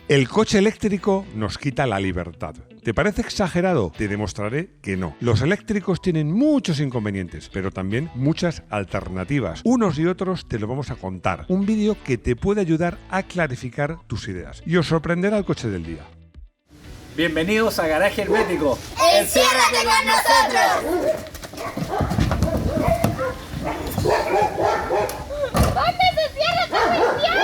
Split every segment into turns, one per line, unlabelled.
El coche eléctrico nos quita la libertad. ¿Te parece exagerado? Te demostraré que no. Los eléctricos tienen muchos inconvenientes, pero también muchas alternativas. Unos y otros te lo vamos a contar. Un vídeo que te puede ayudar a clarificar tus ideas y os sorprenderá el coche del día.
Bienvenidos a Garaje Hermético.
¡Enciérrate con nosotros! ¿Dónde se cierra esta cuestión?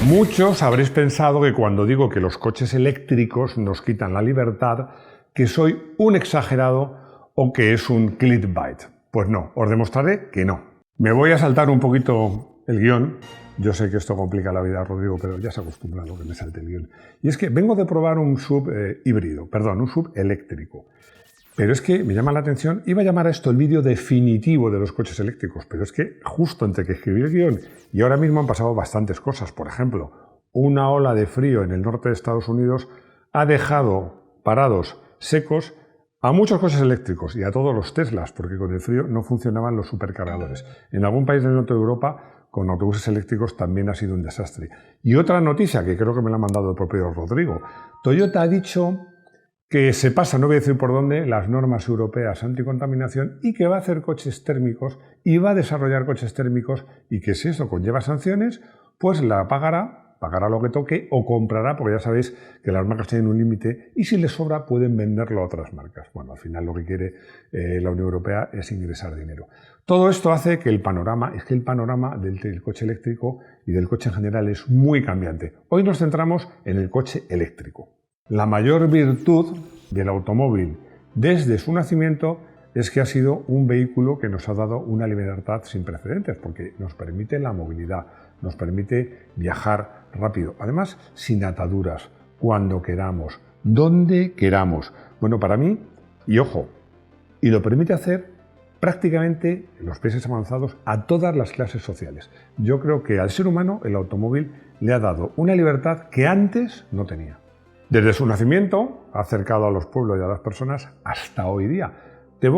Muchos habréis pensado que cuando digo que los coches eléctricos nos quitan la libertad, que soy un exagerado o que es un clickbait. Pues no, os demostraré que no. Me voy a saltar un poquito el guión. Yo sé que esto complica la vida a Rodrigo, pero ya se acostumbra a lo que me salte el guión. Y es que vengo de probar un sub un sub eléctrico. Pero es que me llama la atención, iba a llamar a esto el vídeo definitivo de los coches eléctricos, pero es que justo entre que escribí el guión y ahora mismo han pasado bastantes cosas. Por ejemplo, una ola de frío en el norte de Estados Unidos ha dejado parados, secos, a muchos coches eléctricos y a todos los Teslas, porque con el frío no funcionaban los supercargadores. En algún país del norte de Europa, con autobuses eléctricos también ha sido un desastre. Y otra noticia, que creo que me la ha mandado el propio Rodrigo. Toyota ha dicho que se pasa, no voy a decir por dónde, las normas europeas anticontaminación y que va a hacer coches térmicos y va a desarrollar coches térmicos y que si eso conlleva sanciones, pues la pagará lo que toque o comprará, porque ya sabéis que las marcas tienen un límite y si les sobra pueden venderlo a otras marcas. Bueno, al final lo que quiere la Unión Europea es ingresar dinero. Todo esto hace que el panorama del coche eléctrico y del coche en general es muy cambiante. Hoy nos centramos en el coche eléctrico. La mayor virtud del automóvil desde su nacimiento es que ha sido un vehículo que nos ha dado una libertad sin precedentes, porque nos permite la movilidad, nos permite viajar rápido, además sin ataduras, cuando queramos, donde queramos. Bueno, para mí, y ojo, y lo permite hacer prácticamente en los países avanzados a todas las clases sociales. Yo creo que al ser humano el automóvil le ha dado una libertad que antes no tenía. Desde su nacimiento ha acercado a los pueblos y a las personas hasta hoy día. Os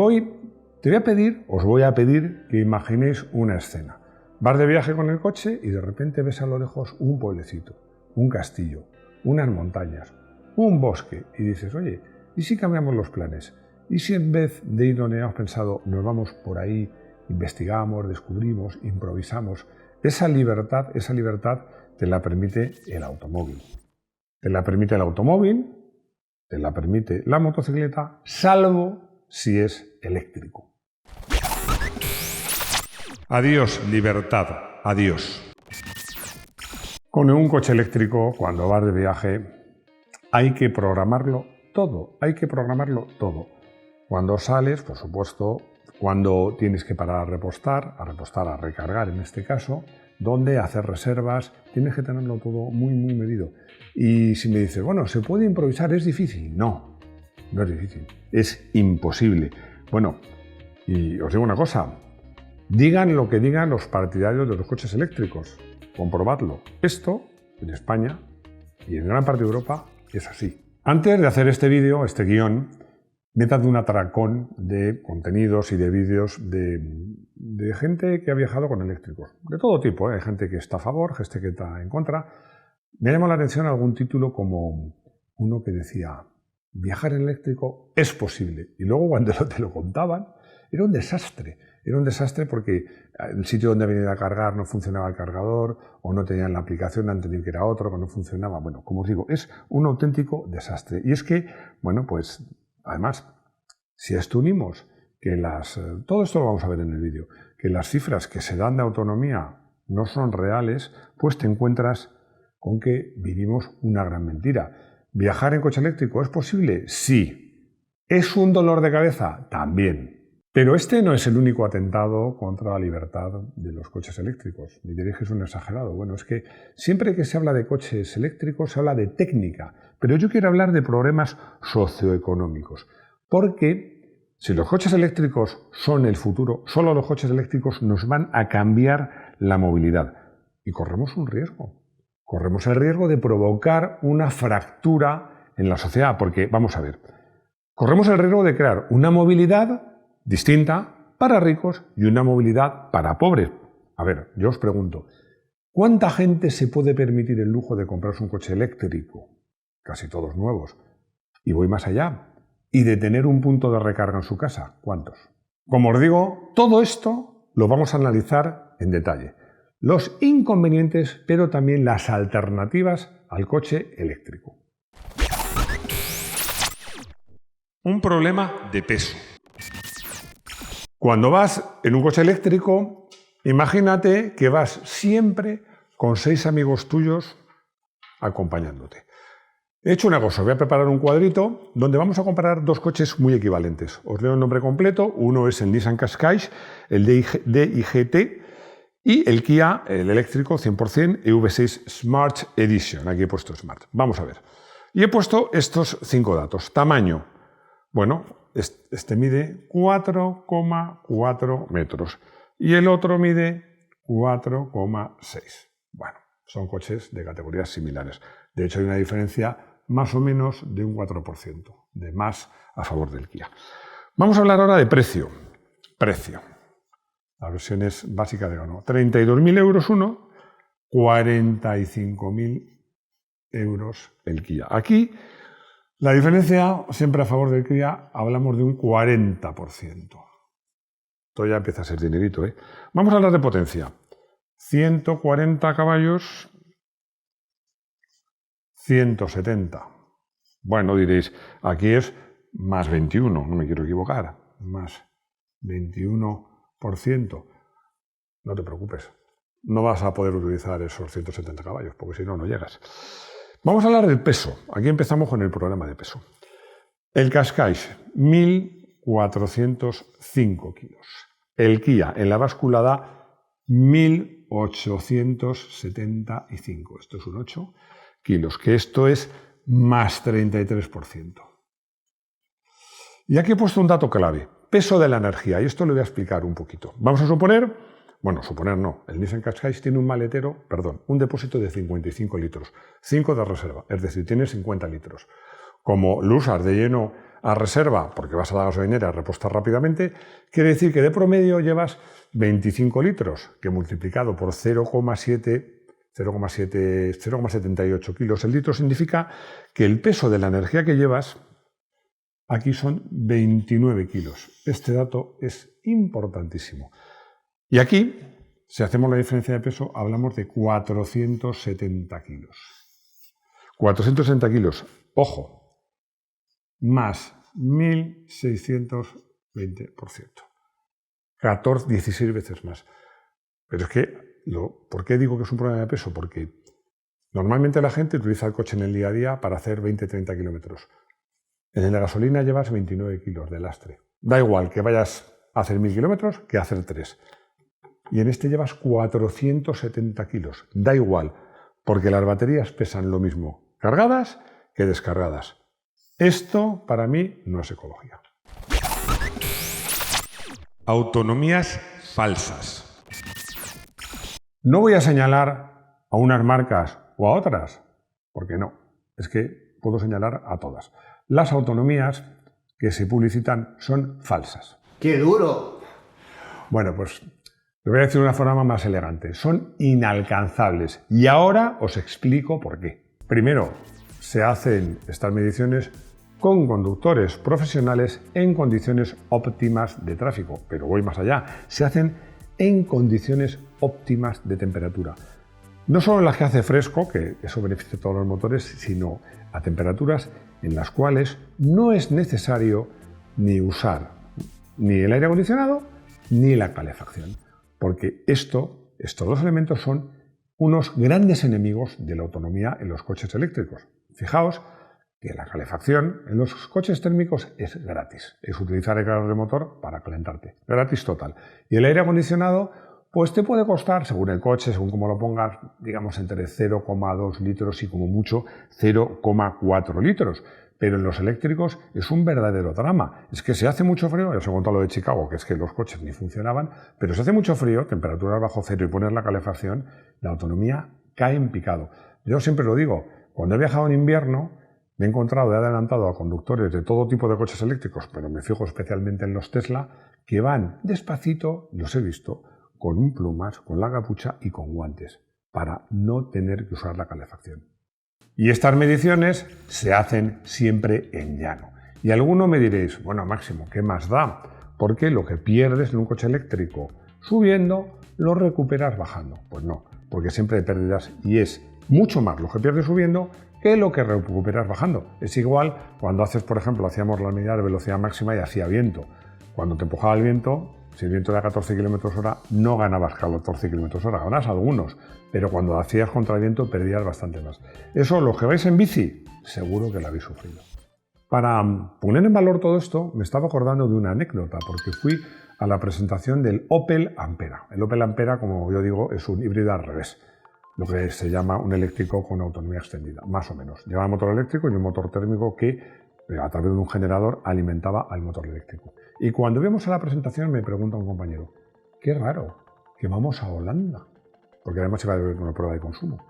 voy a pedir que imaginéis una escena. Vas de viaje con el coche y de repente ves a lo lejos un pueblecito, un castillo, unas montañas, un bosque y dices, oye, ¿y si cambiamos los planes? ¿Y si en vez de ir donde hemos pensado nos vamos por ahí, investigamos, descubrimos, improvisamos? Esa libertad te la permite el automóvil. Te la permite el automóvil, te la permite la motocicleta, salvo si es eléctrico. Adiós, libertad. Adiós. Con un coche eléctrico, cuando vas de viaje, hay que programarlo todo. Cuando sales, por supuesto, cuando tienes que parar a repostar, a recargar en este caso, dónde hacer reservas, tienes que tenerlo todo muy medido. Y si me dices, bueno, ¿se puede improvisar? ¿Es difícil? No es difícil, es imposible. Bueno, y os digo una cosa, digan lo que digan los partidarios de los coches eléctricos, comprobadlo. Esto, en España y en gran parte de Europa, es así. Antes de hacer este vídeo, este guión, me he dado un atracón de contenidos y de vídeos de gente que ha viajado con eléctricos. De todo tipo, hay gente que está a favor, gente que está en contra. Me ha llamado la atención algún título como uno que decía, viajar en eléctrico es posible. Y luego cuando te lo contaban, era un desastre. Era un desastre porque el sitio donde venía a cargar no funcionaba el cargador o no tenían la aplicación, han tenido que ir a otro que no funcionaba. Bueno, como os digo, es un auténtico desastre. Y es que, bueno, pues además, si a esto unimos que todo esto lo vamos a ver en el vídeo, que las cifras que se dan de autonomía no son reales, pues te encuentras con que vivimos una gran mentira. ¿Viajar en coche eléctrico es posible? Sí. ¿Es un dolor de cabeza? También. Pero este no es el único atentado contra la libertad de los coches eléctricos. Ni diréis que es un exagerado. Bueno, es que siempre que se habla de coches eléctricos se habla de técnica, pero yo quiero hablar de problemas socioeconómicos. Porque si los coches eléctricos son el futuro, solo los coches eléctricos nos van a cambiar la movilidad. Y corremos un riesgo. Corremos el riesgo de provocar una fractura en la sociedad, porque, vamos a ver, corremos el riesgo de crear una movilidad distinta, para ricos y una movilidad para pobres. A ver, yo os pregunto, ¿cuánta gente se puede permitir el lujo de comprarse un coche eléctrico? Casi todos nuevos. Y voy más allá. ¿Y de tener un punto de recarga en su casa? ¿Cuántos? Como os digo, todo esto lo vamos a analizar en detalle. Los inconvenientes, pero también las alternativas al coche eléctrico. Un problema de peso. Cuando vas en un coche eléctrico, imagínate que vas siempre con 6 amigos tuyos acompañándote. He hecho una cosa, voy a preparar un cuadrito donde vamos a comparar dos coches muy equivalentes. Os leo el nombre completo, uno es el Nissan Qashqai, el DIGT, y el Kia, el eléctrico 100% EV6 Smart Edition. Aquí he puesto Smart. Vamos a ver. Y he puesto estos 5 datos. Tamaño. Bueno, este mide 4,4 metros y el otro mide 4,6. Bueno, son coches de categorías similares. De hecho, hay una diferencia más o menos de un 4%, de más a favor del Kia. Vamos a hablar ahora de precio. Precio. La versión es básica de gano. 32.000 euros uno, 45.000 euros el Kia. Aquí, la diferencia, siempre a favor del Kia, hablamos de un 40%. Esto ya empieza a ser dinerito, ¿eh? Vamos a hablar de potencia. 140 caballos, 170. Bueno, diréis, aquí es más 21, no me quiero equivocar, más 21%. No te preocupes, no vas a poder utilizar esos 170 caballos, porque si no, no llegas. Vamos a hablar del peso. Aquí empezamos con el problema de peso. El Qashqai, 1.405 kilos. El Kia, en la báscula da 1.875. Esto es un 8 kilos, que esto es más 33%. Y aquí he puesto un dato clave, peso de la energía, y esto lo voy a explicar un poquito. Vamos a suponer, bueno, suponer no, el Nissan Qashqai tiene un depósito de 55 litros, 5 de reserva, es decir, tiene 50 litros. Como lo usas de lleno a reserva, porque vas a la gasolinera a repostar rápidamente, quiere decir que de promedio llevas 25 litros, que multiplicado por 0,78 kilos el litro significa que el peso de la energía que llevas aquí son 29 kilos. Este dato es importantísimo. Y aquí, si hacemos la diferencia de peso, hablamos de 470 kilos. 470 kilos, ojo, más 1.620%. 16 veces más. Pero es que ¿por qué digo que es un problema de peso? Porque normalmente la gente utiliza el coche en el día a día para hacer 20-30 kilómetros. En la gasolina llevas 29 kilos de lastre. Da igual que vayas a hacer 1.000 kilómetros que a hacer 3. Y en este llevas 470 kilos. Da igual, porque las baterías pesan lo mismo cargadas que descargadas. Esto, para mí, no es ecología. Autonomías falsas. No voy a señalar a unas marcas o a otras, porque no, es que puedo señalar a todas. Las autonomías que se publicitan son falsas.
¡Qué duro!
Bueno, pues lo voy a decir de una forma más elegante. Son inalcanzables y ahora os explico por qué. Primero, se hacen estas mediciones con conductores profesionales en condiciones óptimas de tráfico, pero voy más allá. Se hacen en condiciones óptimas de temperatura. No solo en las que hace fresco, que eso beneficia a todos los motores, sino a temperaturas en las cuales no es necesario ni usar ni el aire acondicionado ni la calefacción, porque estos dos elementos son unos grandes enemigos de la autonomía en los coches eléctricos. Fijaos que la calefacción en los coches térmicos es gratis. Es utilizar el calor del motor para calentarte. Gratis total. Y el aire acondicionado, pues te puede costar, según el coche, según cómo lo pongas, digamos entre 0,2 litros y como mucho 0,4 litros. Pero en los eléctricos es un verdadero drama. Es que se hace mucho frío, ya os he contado lo de Chicago, que es que los coches ni funcionaban, pero se hace mucho frío, temperaturas bajo cero y poner la calefacción, la autonomía cae en picado. Yo siempre lo digo, cuando he viajado en invierno, Me he encontrado y adelantado a conductores de todo tipo de coches eléctricos, pero me fijo especialmente en los Tesla, que van despacito, los he visto, con un plumas, con la capucha y con guantes, para no tener que usar la calefacción. Y estas mediciones se hacen siempre en llano. Y alguno me diréis, bueno, Máximo, ¿qué más da? Porque lo que pierdes en un coche eléctrico subiendo, lo recuperas bajando. Pues no, porque siempre hay pérdidas y es mucho más lo que pierdes subiendo que lo que recuperas bajando. Es igual cuando haces, por ejemplo, hacíamos la medida de velocidad máxima y hacía viento. Cuando te empujaba el viento, si el viento era 14 km/h, no ganabas 14 km/h, ganas algunos, pero cuando hacías contra el viento perdías bastante más. Eso, los que vais en bici, seguro que lo habéis sufrido. Para poner en valor todo esto, me estaba acordando de una anécdota, porque fui a la presentación del Opel Ampera. El Opel Ampera, como yo digo, es un híbrido al revés, lo que se llama un eléctrico con autonomía extendida, más o menos. Lleva motor eléctrico y un motor térmico que, a través de un generador, alimentaba al motor eléctrico. Y cuando íbamos a la presentación me pregunta un compañero, qué raro, que vamos a Holanda, porque además iba a haber una prueba de consumo.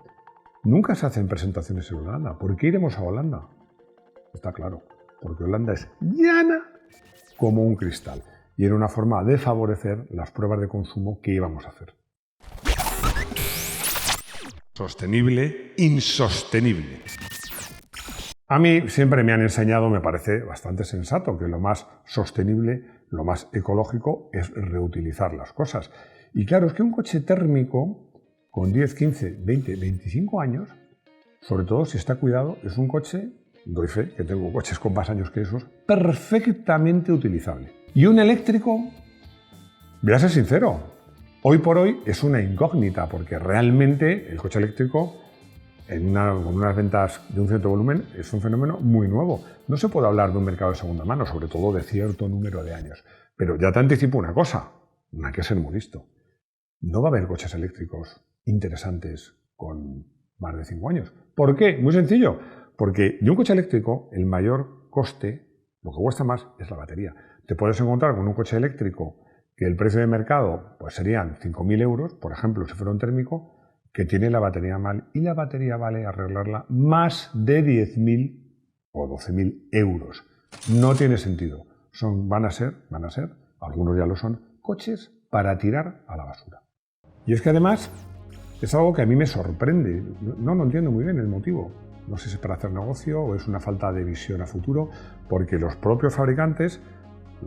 Nunca se hacen presentaciones en Holanda, ¿por qué iremos a Holanda? Está claro, porque Holanda es llana como un cristal y era una forma de favorecer las pruebas de consumo que íbamos a hacer. Sostenible, insostenible. A mí siempre me han enseñado, me parece bastante sensato, que lo más sostenible, lo más ecológico es reutilizar las cosas. Y claro, es que un coche térmico con 10, 15, 20, 25 años, sobre todo si está cuidado, es un coche, doy fe que tengo coches con más años que esos, perfectamente utilizable. Y un eléctrico, voy a ser sincero, hoy por hoy es una incógnita, porque realmente el coche eléctrico, con unas ventas de un cierto volumen, es un fenómeno muy nuevo. No se puede hablar de un mercado de segunda mano, sobre todo de cierto número de años. Pero ya te anticipo una cosa, hay que ser muy listo. No va a haber coches eléctricos interesantes con más de 5 años. ¿Por qué? Muy sencillo. Porque de un coche eléctrico, el mayor coste, lo que cuesta más, es la batería. Te puedes encontrar con un coche eléctrico que el precio de mercado pues serían 5.000 euros, por ejemplo, si fuera un térmico, que tiene la batería mal, y la batería vale arreglarla más de 10.000 o 12.000 euros. No tiene sentido. Van a ser, algunos ya lo son, coches para tirar a la basura. Y es que además es algo que a mí me sorprende. No lo entiendo muy bien el motivo. No sé si es para hacer negocio o es una falta de visión a futuro, porque los propios fabricantes,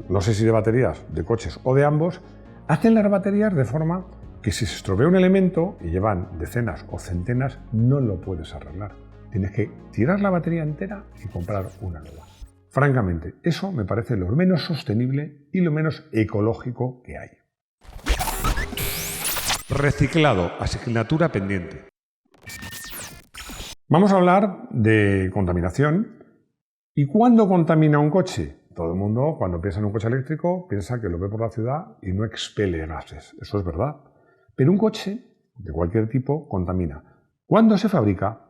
no sé si de baterías, de coches o de ambos, hacen las baterías de forma que si se estropea un elemento y llevan decenas o centenas, no lo puedes arreglar. Tienes que tirar la batería entera y comprar una nueva. Francamente, eso me parece lo menos sostenible y lo menos ecológico que hay. Reciclado, asignatura pendiente. Vamos a hablar de contaminación. ¿Y cuándo contamina un coche? Todo el mundo, cuando piensa en un coche eléctrico, piensa que lo ve por la ciudad y no expele gases. Eso es verdad. Pero un coche, de cualquier tipo, contamina. ¿Cuándo se fabrica?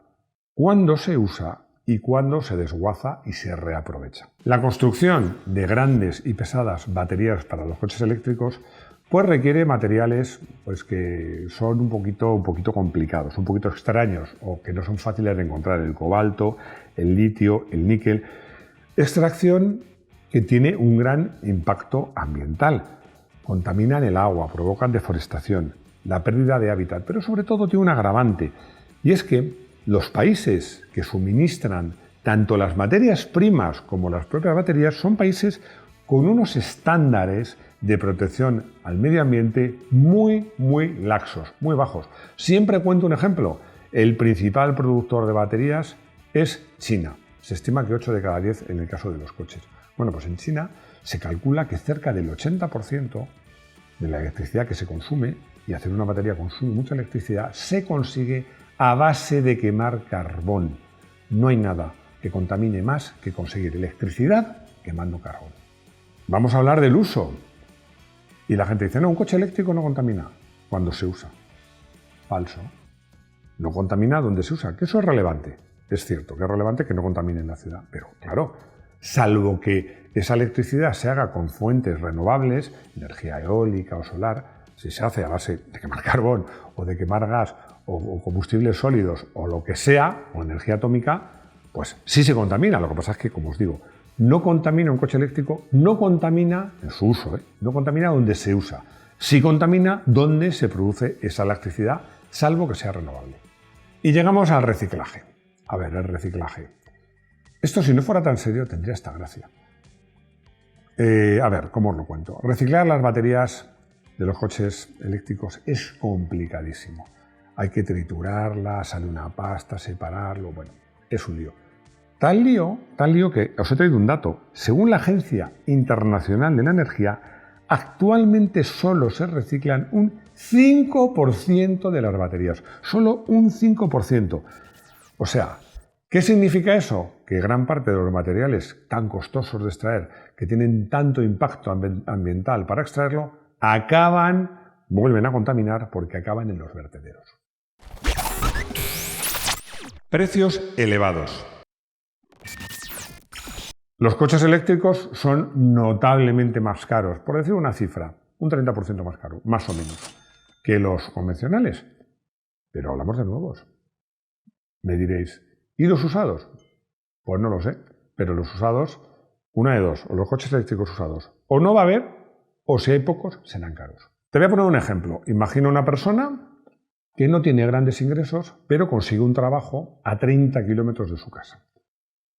¿Cuándo se usa? Y cuándo se desguaza y se reaprovecha. La construcción de grandes y pesadas baterías para los coches eléctricos pues requiere materiales pues, que son un poquito complicados, un poquito extraños o que no son fáciles de encontrar. El cobalto, el litio, el níquel. Extracción que tiene un gran impacto ambiental. Contaminan el agua, provocan deforestación, la pérdida de hábitat, pero sobre todo tiene un agravante. Y es que los países que suministran tanto las materias primas como las propias baterías son países con unos estándares de protección al medio ambiente muy laxos, muy bajos. Siempre cuento un ejemplo. El principal productor de baterías es China. Se estima que 8 de cada 10 en el caso de los coches. Bueno, pues en China se calcula que cerca del 80% de la electricidad que se consume, y hacer una batería consume mucha electricidad, se consigue a base de quemar carbón. No hay nada que contamine más que conseguir electricidad quemando carbón. Vamos a hablar del uso. Y la gente dice, no, un coche eléctrico no contamina cuando se usa. Falso. No contamina donde se usa, que eso es relevante. Es cierto que es relevante que no contamine en la ciudad, pero claro, salvo que esa electricidad se haga con fuentes renovables, energía eólica o solar, si se hace a base de quemar carbón o de quemar gas o combustibles sólidos o lo que sea, o energía atómica, Pues sí se contamina, lo que pasa es que, como os digo, no contamina un coche eléctrico, no contamina en su uso, no contamina donde se usa, sí contamina donde se produce esa electricidad, salvo que sea renovable. Y llegamos al reciclaje. A ver, el reciclaje. Esto, si no fuera tan serio, tendría esta gracia. A ver, ¿cómo os lo cuento? Reciclar las baterías de los coches eléctricos es complicadísimo. Hay que triturarlas, sale una pasta, separarlo, bueno, es un lío. Tal lío que os he traído un dato. Según la Agencia Internacional de la Energía, actualmente solo se reciclan un 5% de las baterías. Solo un 5%. O sea, ¿qué significa eso? Que gran parte de los materiales tan costosos de extraer, que tienen tanto impacto ambiental para extraerlo, vuelven a contaminar porque acaban en los vertederos. Precios elevados. Los coches eléctricos son notablemente más caros, por decir una cifra, un 30% más caro, más o menos, que los convencionales. Pero hablamos de nuevos. Me diréis, ¿y los usados? Pues no lo sé, pero los usados, una de dos, o los coches eléctricos usados, o no va a haber, o si hay pocos, serán caros. Te voy a poner un ejemplo. Imagina una persona que no tiene grandes ingresos, pero consigue un trabajo a 30 kilómetros de su casa.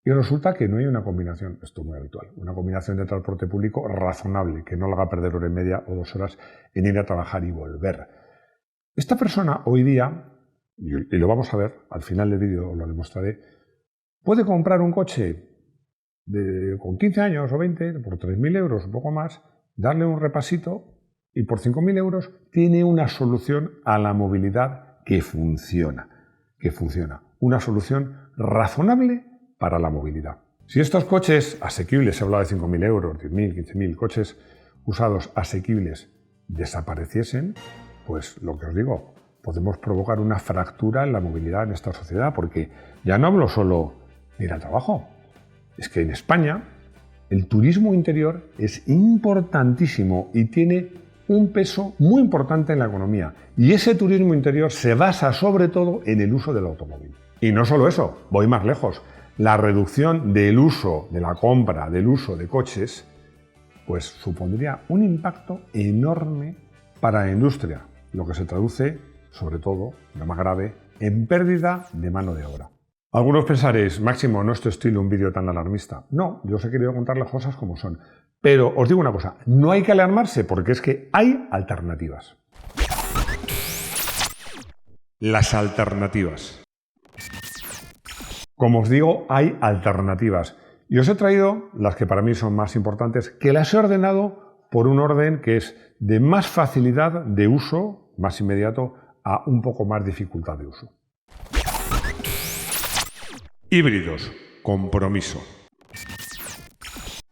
Y resulta que no hay una combinación, esto es muy habitual, una combinación de transporte público razonable, que no le haga perder hora y media o 2 horas en ir a trabajar y volver. Esta persona hoy día, y lo vamos a ver, al final del vídeo lo demostraré, puede comprar un coche con 15 años o 20, por 3.000 euros, un poco más, darle un repasito y por 5.000 euros tiene una solución a la movilidad que funciona. Una solución razonable para la movilidad. Si estos coches asequibles, se habla de 5.000 euros, 10.000, 15.000, coches usados asequibles desapareciesen, pues lo que os digo, podemos provocar una fractura en la movilidad en esta sociedad, porque ya no hablo solo de ir al trabajo, es que en España el turismo interior es importantísimo y tiene un peso muy importante en la economía, y ese turismo interior se basa sobre todo en el uso del automóvil. Y no solo eso, voy más lejos. La reducción del uso, de la compra, del uso de coches, pues supondría un impacto enorme para la industria, lo que se traduce, sobre todo, lo más grave, en pérdida de mano de obra. Algunos pensaréis, Máximo, no es tu estilo un vídeo tan alarmista. No, yo os he querido contar las cosas como son. Pero os digo una cosa, no hay que alarmarse porque es que hay alternativas. Las alternativas. Como os digo, hay alternativas. Y os he traído las que para mí son más importantes, que las he ordenado por un orden que es de más facilidad de uso, más inmediato, a un poco más dificultad de uso. Híbridos. Compromiso.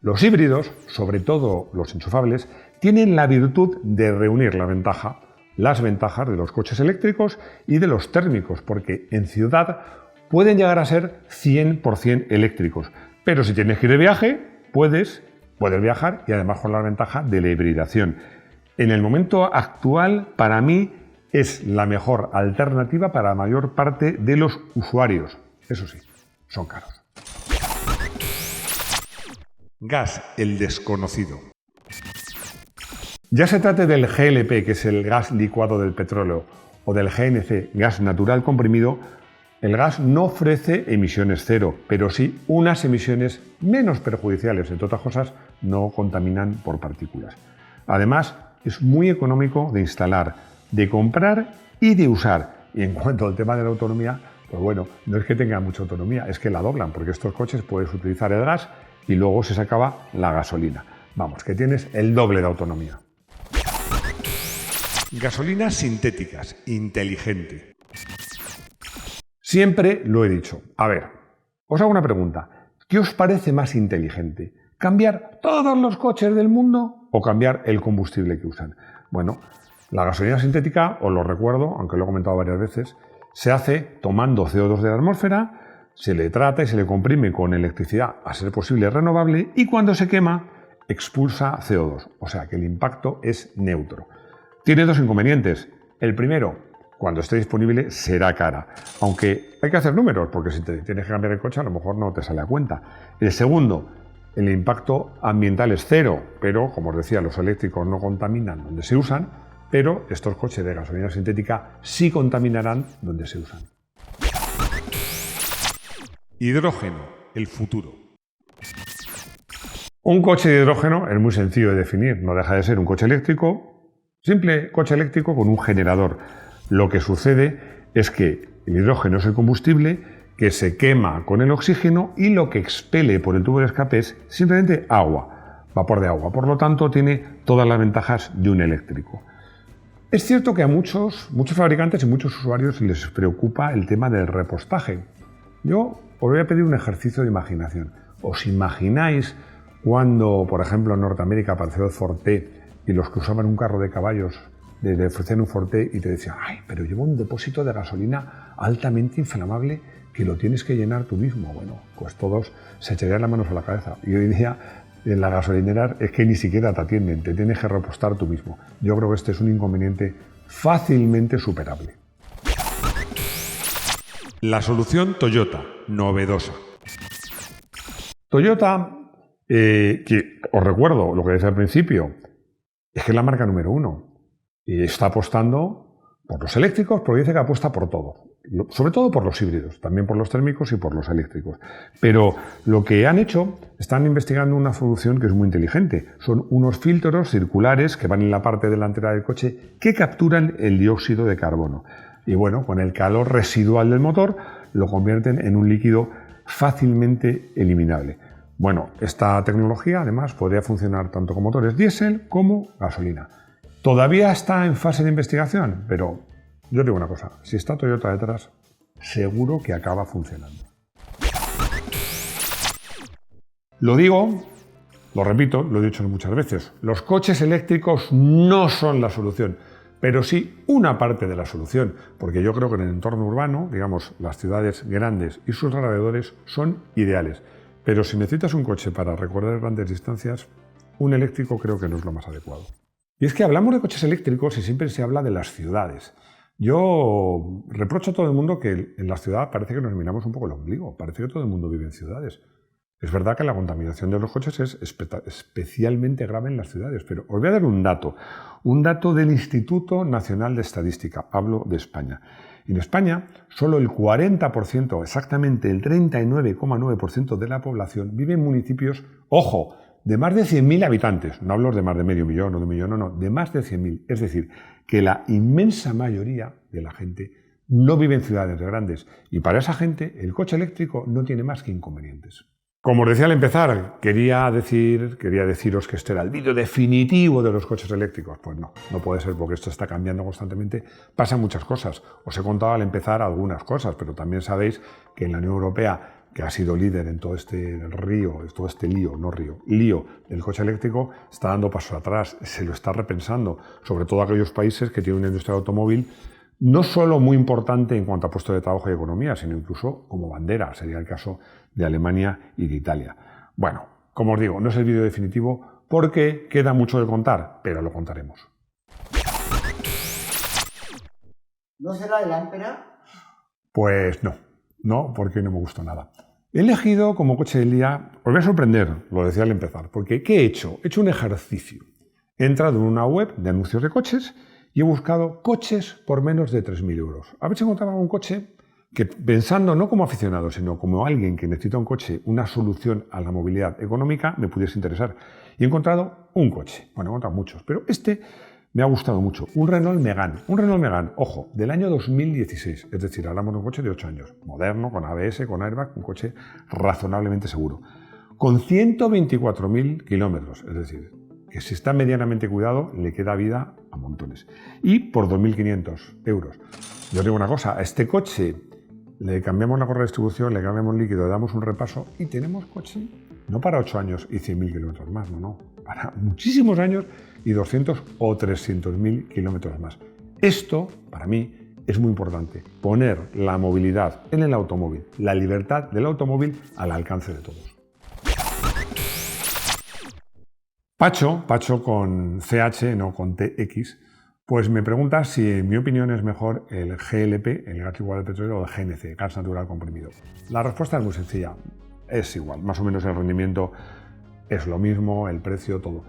Los híbridos, sobre todo los enchufables, tienen la virtud de reunir las ventajas de los coches eléctricos y de los térmicos, porque en ciudad pueden llegar a ser 100% eléctricos, pero si tienes que ir de viaje, puedes viajar y además con la ventaja de la hibridación. En el momento actual, para mí, es la mejor alternativa para la mayor parte de los usuarios. Eso sí, son caros. Gas, el desconocido. Ya se trate del GLP, que es el gas licuado del petróleo, o del GNC, gas natural comprimido, el gas no ofrece emisiones cero, pero sí unas emisiones menos perjudiciales. Entre otras cosas, no contaminan por partículas. Además, es muy económico de instalar, de comprar y de usar. Y en cuanto al tema de la autonomía, pues bueno, no es que tenga mucha autonomía, es que la doblan, porque estos coches puedes utilizar el gas y luego se acaba la gasolina. Vamos, que tienes el doble de autonomía. Gasolinas sintéticas, inteligente. Siempre lo he dicho. A ver, os hago una pregunta. ¿Qué os parece más inteligente? ¿Cambiar todos los coches del mundo o cambiar el combustible que usan? Bueno, la gasolina sintética, os lo recuerdo, aunque lo he comentado varias veces, se hace tomando CO2 de la atmósfera, se le trata y se le comprime con electricidad, a ser posible renovable, y cuando se quema, expulsa CO2. O sea que el impacto es neutro. Tiene dos inconvenientes. El primero, cuando esté disponible será cara. Aunque hay que hacer números, porque si te tienes que cambiar el coche a lo mejor no te sale a cuenta. El segundo, el impacto ambiental es cero, pero como os decía, los eléctricos no contaminan donde se usan, pero estos coches de gasolina sintética sí contaminarán donde se usan. Hidrógeno, el futuro. Un coche de hidrógeno es muy sencillo de definir, no deja de ser un coche eléctrico, simple coche eléctrico con un generador. Lo que sucede es que el hidrógeno es el combustible que se quema con el oxígeno y lo que expele por el tubo de escape es simplemente agua, vapor de agua. Por lo tanto, tiene todas las ventajas de un eléctrico. Es cierto que a muchos fabricantes y muchos usuarios les preocupa el tema del repostaje. Yo os voy a pedir un ejercicio de imaginación. ¿Os imagináis cuando, por ejemplo, en Norteamérica apareció el Forte y los que usaban un carro de caballos le ofrecían un Forte y te decían, ay, pero llevo un depósito de gasolina altamente inflamable que lo tienes que llenar tú mismo? Bueno, pues todos se echarían las manos a la cabeza. Y hoy día en la gasolinera es que ni siquiera te atienden, te tienes que repostar tú mismo. Yo creo que este es un inconveniente fácilmente superable. La solución Toyota, novedosa. Toyota, que os recuerdo lo que decía al principio, es que es la marca número 1 y está apostando por los eléctricos, porque dice que apuesta por todo, sobre todo por los híbridos, también por los térmicos y por los eléctricos. Pero lo que han hecho, están investigando una solución que es muy inteligente. Son unos filtros circulares que van en la parte delantera del coche que capturan el dióxido de carbono. Y bueno, con el calor residual del motor lo convierten en un líquido fácilmente eliminable. Bueno, esta tecnología además podría funcionar tanto con motores diésel como gasolina. Todavía está en fase de investigación, pero yo digo una cosa, si está Toyota detrás, seguro que acaba funcionando. Lo digo, lo repito, lo he dicho muchas veces, los coches eléctricos no son la solución, pero sí una parte de la solución, porque yo creo que en el entorno urbano, digamos, las ciudades grandes y sus alrededores son ideales. Pero si necesitas un coche para recorrer grandes distancias, un eléctrico creo que no es lo más adecuado. Y es que hablamos de coches eléctricos y siempre se habla de las ciudades. Yo reprocho a todo el mundo que en la ciudad parece que nos miramos un poco el ombligo, parece que todo el mundo vive en ciudades. Es verdad que la contaminación de los coches es especialmente grave en las ciudades, pero os voy a dar un dato del Instituto Nacional de Estadística, hablo de España. En España, solo el 40%, exactamente el 39,9% de la población vive en municipios, ojo, de más de 100.000 habitantes. No hablo de más de medio millón o de un millón, no, de más de 100.000. Es decir, que la inmensa mayoría de la gente no vive en ciudades grandes. Y para esa gente, el coche eléctrico no tiene más que inconvenientes. Como os decía al empezar, quería deciros que este era el vídeo definitivo de los coches eléctricos. Pues no puede ser porque esto está cambiando constantemente. Pasan muchas cosas. Os he contado al empezar algunas cosas, pero también sabéis que en la Unión Europea, que ha sido líder en todo este lío del coche eléctrico, está dando pasos atrás, se lo está repensando, sobre todo aquellos países que tienen una industria de automóvil no solo muy importante en cuanto a puestos de trabajo y economía, sino incluso como bandera, sería el caso de Alemania y de Italia. Bueno, como os digo, no es el vídeo definitivo porque queda mucho de contar, pero lo contaremos.
¿No será el Ampera?
Pues no, porque no me gustó nada. He elegido como coche del día, os voy a sorprender, lo decía al empezar, porque ¿qué he hecho? He hecho un ejercicio. He entrado en una web de anuncios de coches y he buscado coches por menos de 3.000 euros. A ver si encontraba un coche que, pensando no como aficionado, sino como alguien que necesita un coche, una solución a la movilidad económica, me pudiese interesar. Y he encontrado un coche. Bueno, he encontrado muchos, pero este me ha gustado mucho. Un Renault Megane, ojo, del año 2016. Es decir, hablamos de un coche de 8 años. Moderno, con ABS, con airbag, un coche razonablemente seguro. Con 124.000 kilómetros, es decir, que si está medianamente cuidado, le queda vida a montones. Y por 2.500 euros. Yo os digo una cosa, a este coche le cambiamos la correa de distribución, le cambiamos líquido, le damos un repaso y tenemos coche no para 8 años y 100.000 kilómetros más, no, para muchísimos años y 200 o 300.000 kilómetros más. Esto, para mí, es muy importante, poner la movilidad en el automóvil, la libertad del automóvil al alcance de todos. Pacho con CH, no con TX, Pues me preguntas si en mi opinión es mejor el GLP, el gas licuado de petróleo, o el GNC, gas natural comprimido. La respuesta es muy sencilla, es igual, más o menos el rendimiento es lo mismo, el precio, todo.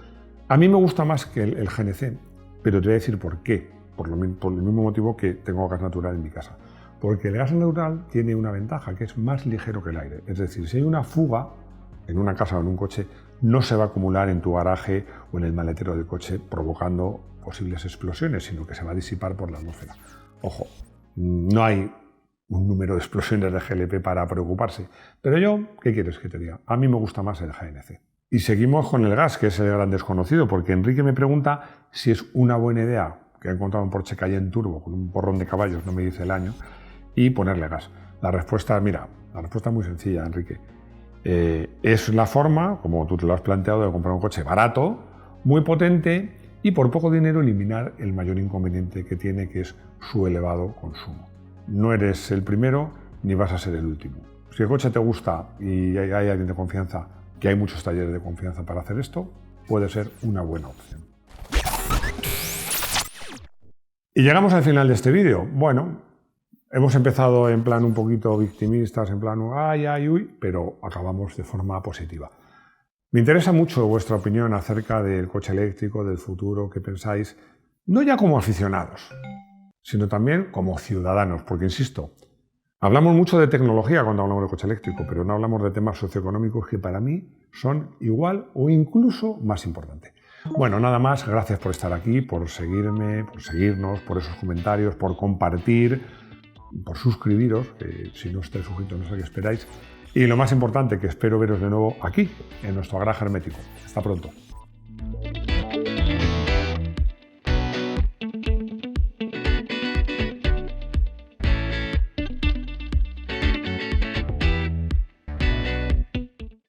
A mí me gusta más que el GNC, pero te voy a decir por qué, por el mismo motivo que tengo gas natural en mi casa. Porque el gas natural tiene una ventaja, que es más ligero que el aire. Es decir, si hay una fuga en una casa o en un coche, no se va a acumular en tu garaje o en el maletero del coche provocando posibles explosiones, sino que se va a disipar por la atmósfera. Ojo, no hay un número de explosiones de GLP para preocuparse. Pero yo, ¿qué quieres que te diga? A mí me gusta más el GNC. Y seguimos con el gas, que es el gran desconocido, porque Enrique me pregunta si es una buena idea, que ha encontrado un Porsche Cayenne Turbo con un porrón de caballos, no me dice el año, y ponerle gas. La respuesta es muy sencilla, Enrique. Es la forma, como tú te lo has planteado, de comprar un coche barato, muy potente y por poco dinero eliminar el mayor inconveniente que tiene, que es su elevado consumo. No eres el primero ni vas a ser el último. Si el coche te gusta y hay alguien de confianza, que hay muchos talleres de confianza para hacer esto, puede ser una buena opción. Y llegamos al final de este vídeo. Bueno, hemos empezado en plan un poquito victimistas, en plan ay, uy, pero acabamos de forma positiva. Me interesa mucho vuestra opinión acerca del coche eléctrico, del futuro, qué pensáis, no ya como aficionados, sino también como ciudadanos, porque insisto, hablamos mucho de tecnología cuando hablamos de coche eléctrico, pero no hablamos de temas socioeconómicos que para mí son igual o incluso más importantes. Bueno, nada más, gracias por estar aquí, por seguirme, por seguirnos, por esos comentarios, por compartir, por suscribiros, que si no estáis suscritos no sé qué esperáis. Y lo más importante, que espero veros de nuevo aquí, en nuestro garaje hermético. Hasta pronto.